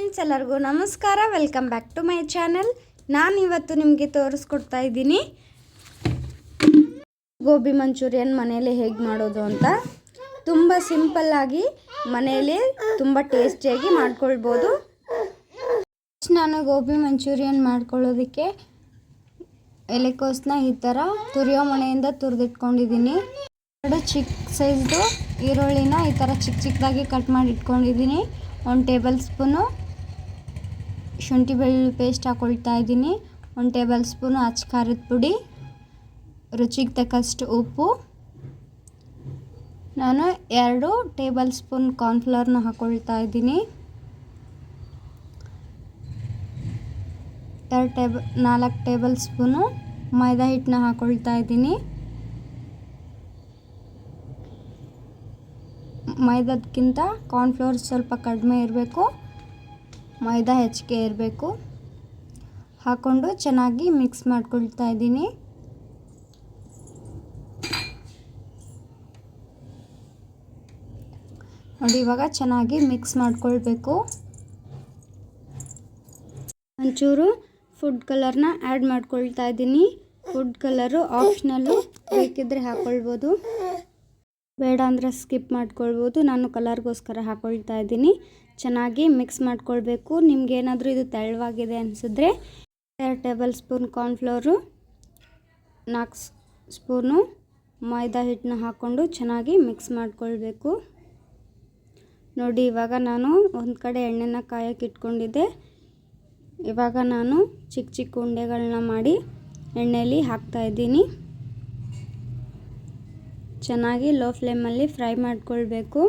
Friends, ಎಲ್ಲರಿಗೂ ನಮಸ್ಕಾರ. Welcome back to my channel. ನಾನು ಇವತ್ತು ನಿಮಗೆ ತೋರಿಸ್ಕೊಡ್ತಾ ಇದ್ದೀನಿ ಗೋಬಿ ಮಂಚೂರಿಯನ್ ಮನೆಯಲ್ಲಿ ಹೇಗೆ ಮಾಡೋದು ಅಂತ. ತುಂಬ ಸಿಂಪಲ್ಲಾಗಿ ಮನೆಯಲ್ಲಿ ತುಂಬ ಟೇಸ್ಟಿಯಾಗಿ ಮಾಡ್ಕೊಳ್ಬೋದು. ನಾನು ಗೋಬಿ ಮಂಚೂರಿಯನ್ ಮಾಡ್ಕೊಳ್ಳೋದಕ್ಕೆ ಎಲೆಕೋಸನ್ನ ಈ ಥರ ತುರಿಯೋ ಮಣೆಯಿಂದ ತುರಿದಿಟ್ಕೊಂಡಿದ್ದೀನಿ. 2 ಚಿಕ್ಕ ಸೈಜ್ದು ಈರುಳ್ಳಿನ ಈ ಥರ ಚಿಕ್ಕದಾಗಿ ಕಟ್ ಮಾಡಿ ಇಟ್ಕೊಂಡಿದ್ದೀನಿ. 1 ಟೇಬಲ್ ಸ್ಪೂನು ಶುಂಠಿ ಬೆಳ್ಳುಳ್ಳಿ ಪೇಸ್ಟ್ ಹಾಕ್ಕೊಳ್ತಾ ಇದ್ದೀನಿ. 1 ಟೇಬಲ್ ಸ್ಪೂನು ಅಚ್ಚ ಖಾರದ ಪುಡಿ, ರುಚಿಗೆ ತಕ್ಕಷ್ಟು ಉಪ್ಪು. ನಾನು 2 ಟೇಬಲ್ ಸ್ಪೂನ್ ಕಾರ್ನ್ಫ್ಲವರ್ನ ಹಾಕ್ಕೊಳ್ತಾ ಇದ್ದೀನಿ. 4 ಟೇಬಲ್ ಸ್ಪೂನು ಮೈದಾ ಹಿಟ್ಟನ್ನ ಹಾಕ್ಕೊಳ್ತಾ ಇದ್ದೀನಿ. ಮೈದಾದಕ್ಕಿಂತ ಕಾರ್ನ್ಫ್ಲವರ್ ಸ್ವಲ್ಪ ಕಡಿಮೆ ಇರಬೇಕು, ಮೈದಾ ಹೆಚ್ಚಿಗೆ ಇರಬೇಕು. ಹಾಕ್ಕೊಂಡು ಚೆನ್ನಾಗಿ ಮಿಕ್ಸ್ ಮಾಡ್ಕೊಳ್ತಾ ಇದ್ದೀನಿ. ನೋಡಿ, ಇವಾಗ ಚೆನ್ನಾಗಿ ಮಿಕ್ಸ್ ಮಾಡ್ಕೊಳ್ಬೇಕು. ಒಂಚೂರು ಫುಡ್ ಕಲರ್ನ ಆ್ಯಡ್ ಮಾಡ್ಕೊಳ್ತಾ ಇದ್ದೀನಿ. ಫುಡ್ ಕಲರು ಆಪ್ಷನಲ್ಲು, ಬೇಕಿದ್ದರೆ ಹಾಕ್ಕೊಳ್ಬೋದು, ಬೇಡ ಅಂದರೆ ಸ್ಕಿಪ್ ಮಾಡ್ಕೊಳ್ಬೋದು. ನಾನು ಕಲರ್ಗೋಸ್ಕರ ಹಾಕ್ಕೊಳ್ತಾ ಇದ್ದೀನಿ. ಚೆನ್ನಾಗಿ ಮಿಕ್ಸ್ ಮಾಡ್ಕೊಳ್ಬೇಕು. ನಿಮಗೇನಾದರೂ ಇದು ತೆಳ್ಳವಾಗಿದೆ ಅನಿಸಿದ್ರೆ 2 ಟೇಬಲ್ ಸ್ಪೂನ್ ಕಾರ್ನ್ಫ್ಲವರು, 4 ಸ್ಪೂನು ಮೈದಾ ಹಿಟ್ಟನ್ನ ಹಾಕ್ಕೊಂಡು ಚೆನ್ನಾಗಿ ಮಿಕ್ಸ್ ಮಾಡ್ಕೊಳ್ಬೇಕು. ನೋಡಿ, ಇವಾಗ ನಾನು ಒಂದು ಕಡೆ ಎಣ್ಣೆನ ಕಾಯಕ್ಕೆ ಇಟ್ಕೊಂಡಿದ್ದೆ. ಇವಾಗ ನಾನು ಚಿಕ್ಕ ಚಿಕ್ಕ ಉಂಡೆಗಳನ್ನ ಮಾಡಿ ಎಣ್ಣೆಯಲ್ಲಿ ಹಾಕ್ತಾಯಿದ್ದೀನಿ. ಚೆನ್ನಾಗಿ ಲೋ ಫ್ಲೇಮಲ್ಲಿ ಫ್ರೈ ಮಾಡ್ಕೊಳ್ಬೇಕು.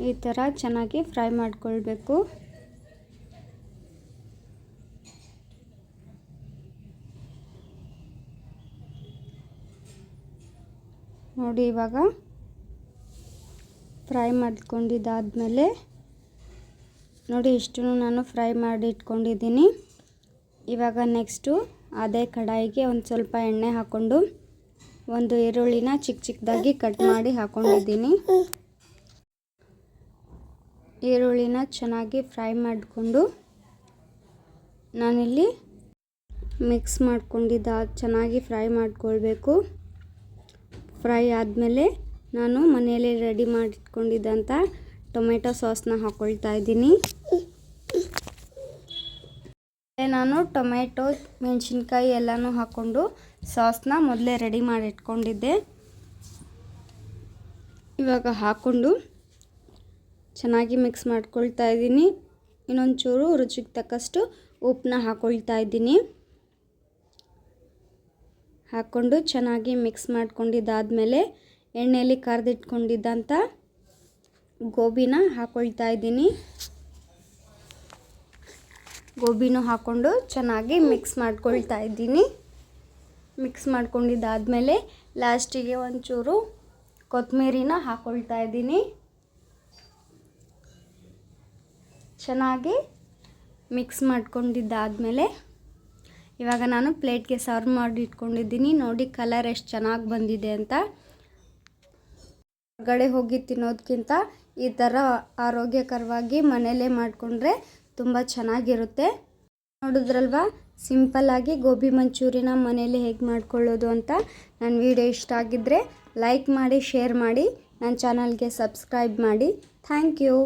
ಈ ಥರ ಚೆನ್ನಾಗಿ ಫ್ರೈ ಮಾಡ್ಕೊಳ್ಬೇಕು. ನೋಡಿ, ಇವಾಗ ಫ್ರೈ ಮಾಡ್ಕೊಂಡಿದ್ದಾದಮೇಲೆ ನೋಡಿ, ಇಷ್ಟನ್ನು ನಾನು ಫ್ರೈ ಮಾಡಿ ಇಟ್ಕೊಂಡಿದ್ದೀನಿ. ಇವಾಗ ನೆಕ್ಸ್ಟು ಅದೇ ಕಡಾಯಿಗೆ ಒಂದು ಸ್ವಲ್ಪ ಎಣ್ಣೆ ಹಾಕ್ಕೊಂಡು ಒಂದು ಈರುಳ್ಳಿನ ಚಿಕ್ಕ ಚಿಕ್ಕದಾಗಿ ಕಟ್ ಮಾಡಿ ಹಾಕ್ಕೊಂಡಿದ್ದೀನಿ. ಈರುಳ್ಳಿನ ಚೆನ್ನಾಗಿ ಫ್ರೈ ಮಾಡಿಕೊಂಡು ನಾನಿಲ್ಲಿ ಮಿಕ್ಸ್ ಚೆನ್ನಾಗಿ ಫ್ರೈ ಮಾಡ್ಕೊಳ್ಬೇಕು. ಫ್ರೈ ಆದಮೇಲೆ ನಾನು ಮನೆಯಲ್ಲಿ ರೆಡಿ ಮಾಡಿಟ್ಕೊಂಡಿದ್ದಂಥ ಟೊಮೆಟೊ ಸಾಸ್ನ ಹಾಕ್ಕೊಳ್ತಾ ಇದ್ದೀನಿ. ನಾನು ಟೊಮೆಟೊ, ಮೆಣಸಿನ್ಕಾಯಿ ಎಲ್ಲನೂ ಹಾಕ್ಕೊಂಡು ಸಾಸ್ನ ಮೊದಲೇ ರೆಡಿ ಮಾಡಿ ಇಟ್ಕೊಂಡಿದ್ದೆ. ಇವಾಗ ಹಾಕ್ಕೊಂಡು ಚೆನ್ನಾಗಿ ಮಿಕ್ಸ್ ಮಾಡ್ಕೊಳ್ತಾ ಇದ್ದೀನಿ. ಇನ್ನೊಂಚೂರು ರುಚಿಗೆ ತಕ್ಕಷ್ಟು ಉಪ್ಪನ್ನ ಹಾಕ್ಕೊಳ್ತಾ ಇದ್ದೀನಿ. ಹಾಕ್ಕೊಂಡು ಚೆನ್ನಾಗಿ ಮಿಕ್ಸ್ ಮಾಡ್ಕೊಂಡಿದ್ದಾದಮೇಲೆ ಎಣ್ಣೆಯಲ್ಲಿ ಕರೆದಿಟ್ಕೊಂಡಿದ್ದಂಥ ಗೋಬಿನ ಹಾಕ್ಕೊಳ್ತಾ ಇದ್ದೀನಿ. ಗೋಬಿನೂ ಹಾಕ್ಕೊಂಡು ಚೆನ್ನಾಗಿ ಮಿಕ್ಸ್ ಮಾಡ್ಕೊಳ್ತಾ ಇದ್ದೀನಿ. ಮಿಕ್ಸ್ ಮಾಡ್ಕೊಂಡಿದ್ದಾದಮೇಲೆ ಲಾಸ್ಟಿಗೆ ಒಂಚೂರು ಕೊತ್ತಂಬರಿನ ಹಾಕ್ಕೊಳ್ತಾ ಇದ್ದೀನಿ. ಚೆನ್ನಾಗಿ ಮಿಕ್ಸ್ ಮಾಡ್ಕೊಂಡಿದ್ದಾದಮೇಲೆ ಇವಾಗ ನಾನು ಪ್ಲೇಟ್ಗೆ ಸರ್ವ್ ಮಾಡಿ ಇಟ್ಕೊಂಡಿದ್ದೀನಿ. ನೋಡಿ, ಕಲರ್ ಎಷ್ಟು ಚೆನ್ನಾಗಿ ಬಂದಿದೆ ಅಂತ. ಹೊರಗಡೆ ಹೋಗಿ ತಿನ್ನೋದಕ್ಕಿಂತ ಈ ಥರ ಆರೋಗ್ಯಕರವಾಗಿ ಮನೆಯಲ್ಲೇ ಮಾಡಿಕೊಂಡ್ರೆ ತುಂಬ ಚೆನ್ನಾಗಿರುತ್ತೆ. ನೋಡಿದ್ರಲ್ವಾ, ಸಿಂಪಲ್ಲಾಗಿ ಗೋಬಿ ಮಂಚೂರಿನ ಮನೆಯಲ್ಲಿ ಹೇಗೆ ಮಾಡ್ಕೊಳ್ಳೋದು ಅಂತ. ನನ್ನ ವಿಡಿಯೋ ಇಷ್ಟ ಆಗಿದ್ದರೆ ಲೈಕ್ ಮಾಡಿ, ಶೇರ್ ಮಾಡಿ, ನನ್ನ ಚಾನಲ್ಗೆ ಸಬ್ಸ್ಕ್ರೈಬ್ ಮಾಡಿ. Thank you.